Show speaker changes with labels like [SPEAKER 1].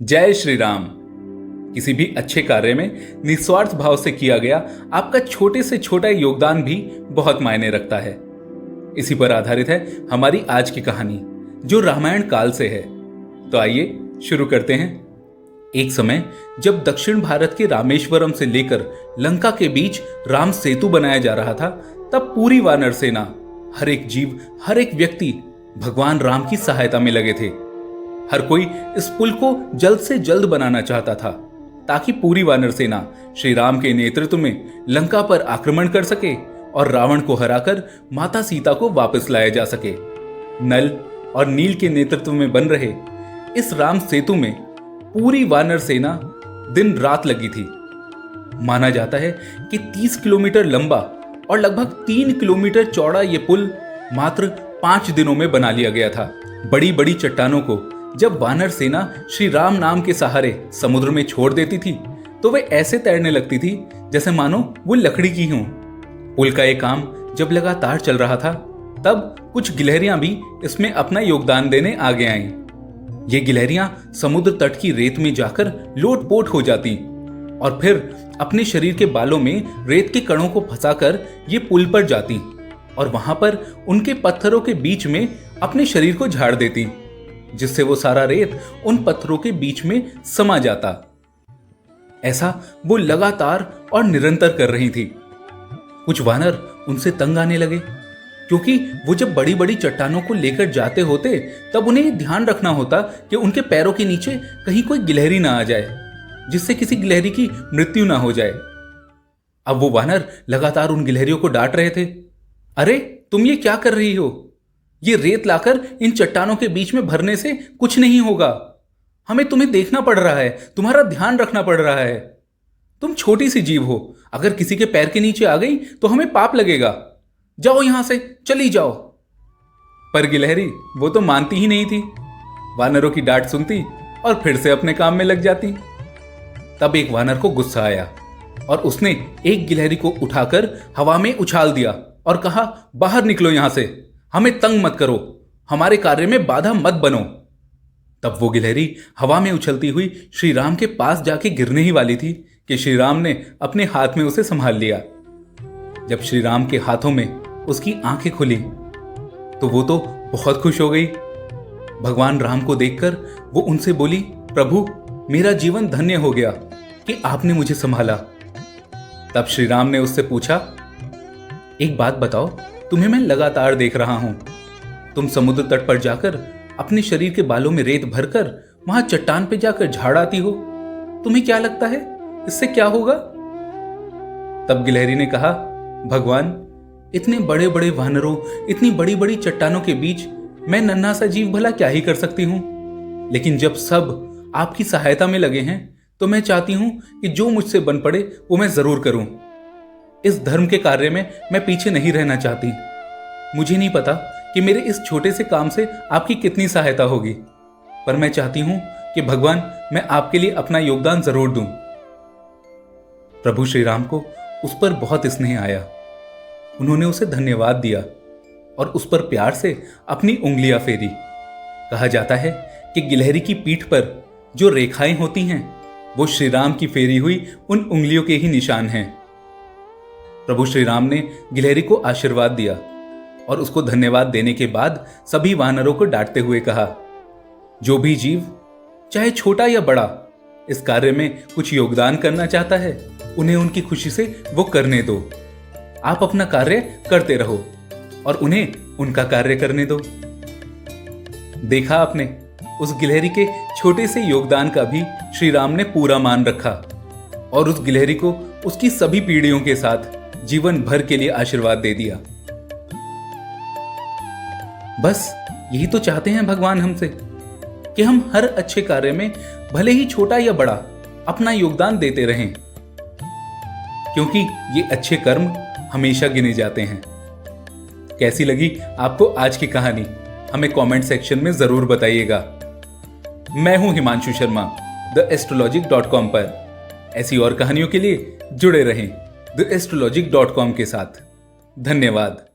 [SPEAKER 1] जय श्री राम। किसी भी अच्छे कार्य में निस्वार्थ भाव से किया गया आपका छोटे से छोटा योगदान भी बहुत मायने रखता है। इसी पर आधारित है हमारी आज की कहानी, जो रामायण काल से है। तो आइए शुरू करते हैं। एक समय जब दक्षिण भारत के रामेश्वरम से लेकर लंका के बीच राम सेतु बनाया जा रहा था, तब पूरी वानर सेना, हर एक जीव, हर एक व्यक्ति भगवान राम की सहायता में लगे थे। हर कोई इस पुल को जल्द से जल्द बनाना चाहता था, ताकि पूरी वानर सेना श्री राम के नेतृत्व में लंका पर आक्रमण कर सके और रावण को हराकर माता सीता को वापस लाया जा सके। नल और नील के नेतृत्व में बन रहे इस राम सेतु में पूरी वानर सेना दिन रात लगी थी। माना जाता है कि 30 किलोमीटर लंबा और लगभग 3 किलोमीटर चौड़ा यह पुल मात्र 5 दिनों में बना लिया गया था। बड़ी बड़ी चट्टानों को जब वानर सेना श्री राम नाम के सहारे समुद्र में छोड़ देती थी, तो वे ऐसे तैरने लगती थी जैसे मानो वो लकड़ी की हों। पुल का एक काम जब लगातार चल रहा था, तब कुछ गिलहरियां भी इसमें अपना योगदान देने आगे आईं। ये गिलहरियां समुद्र तट की रेत में जाकर लोटपोट हो जाती और फिर अपने शरीर के बालों में रेत के कणों को फंसाकर ये पुल पर जाती और वहां पर उनके पत्थरों के बीच में अपने शरीर को झाड़ देती, जिससे वो सारा रेत उन पत्थरों के बीच में समा जाता। ऐसा वो लगातार और निरंतर कर रही थी। कुछ वानर उनसे तंग आने लगे, क्योंकि वो जब बड़ी बड़ी चट्टानों को लेकर जाते होते, तब उन्हें ध्यान रखना होता कि उनके पैरों के नीचे कहीं कोई गिलहरी ना आ जाए, जिससे किसी गिलहरी की मृत्यु ना हो जाए। अब वो वानर लगातार उन गिलहरियों को डांट रहे थे, अरे तुम ये क्या कर रही हो? ये रेत लाकर इन चट्टानों के बीच में भरने से कुछ नहीं होगा। हमें तुम्हें देखना पड़ रहा है, तुम्हारा ध्यान रखना पड़ रहा है। तुम छोटी सी जीव हो, अगर किसी के पैर के नीचे आ गई तो हमें पाप लगेगा। जाओ यहां से, चली जाओ। पर गिलहरी वो तो मानती ही नहीं थी। वानरों की डांट सुनती और फिर से अपने काम में लग जाती। तब एक वानर को गुस्सा आया और उसने एक गिलहरी को उठाकर हवा में उछाल दिया और कहा, बाहर निकलो यहां से, हमें तंग मत करो, हमारे कार्य में बाधा मत बनो। तब वो गिलहरी हवा में उछलती हुई श्री राम के पास जाके गिरने ही वाली थी कि श्री राम ने अपने हाथ में उसे संभाल लिया। जब श्री राम के हाथों में उसकी आंखें खुली, तो वो तो बहुत खुश हो गई। भगवान राम को देखकर वो उनसे बोली, प्रभु, मेरा जीवन धन्य हो गया कि आपने मुझे संभाला। तब श्री राम ने उससे पूछा, एक बात बताओ, तुम्हें मैं लगातार देख रहा हूं। तुम समुद्र तट पर जाकर अपने शरीर के बालों में रेत भरकर वहां चट्टान पे जाकर झाड़ आती हो। तुम्हें क्या लगता है इससे क्या होगा? तब गिलहरी ने कहा, भगवान, इतने बड़े बड़े वानरों, इतनी बड़ी बड़ी चट्टानों के बीच मैं नन्हा सा जीव भला क्या ही कर सकती हूं। लेकिन जब सब आपकी सहायता में लगे हैं, तो मैं चाहती हूं कि जो मुझसे बन पड़े वो मैं जरूर करूं। इस धर्म के कार्य में मैं पीछे नहीं रहना चाहती। मुझे नहीं पता कि मेरे इस छोटे से काम से आपकी कितनी सहायता होगी, पर मैं चाहती हूं कि भगवान, मैं आपके लिए अपना योगदान जरूर दूं। प्रभु श्री राम को उस पर बहुत स्नेह आया। उन्होंने उसे धन्यवाद दिया और उस पर प्यार से अपनी उंगलियां फेरी। कहा जाता है कि गिलहरी की पीठ पर जो रेखाएं होती हैं, वो श्री राम की फेरी हुई उन उंगलियों के ही निशान हैं। प्रभु श्री राम ने गिलहरी को आशीर्वाद दिया और उसको धन्यवाद देने के बाद सभी वानरों को डांटते हुए कहा, जो भी जीव, चाहे छोटा या बड़ा, इस कार्य में कुछ योगदान करना चाहता है, उन्हें उनकी खुशी से वो करने दो। आप अपना कार्य करते रहो और उन्हें उनका कार्य करने दो। देखा आपने, उस गिलहरी के छोटे से योगदान का भी श्री राम ने पूरा मान रखा और उस गिलहरी को उसकी सभी पीढ़ियों के साथ जीवन भर के लिए आशीर्वाद दे दिया। बस यही तो चाहते हैं भगवान हमसे, कि हम हर अच्छे कार्य में, भले ही छोटा या बड़ा, अपना योगदान देते रहें, क्योंकि ये अच्छे कर्म हमेशा गिने जाते हैं। कैसी लगी आपको आज की कहानी? हमें कमेंट सेक्शन में जरूर बताइएगा। मैं हूं हिमांशु शर्मा, theastrologic.com पर। ऐसी और कहानियों के लिए जुड़े रहें theastrologic.com के साथ। धन्यवाद।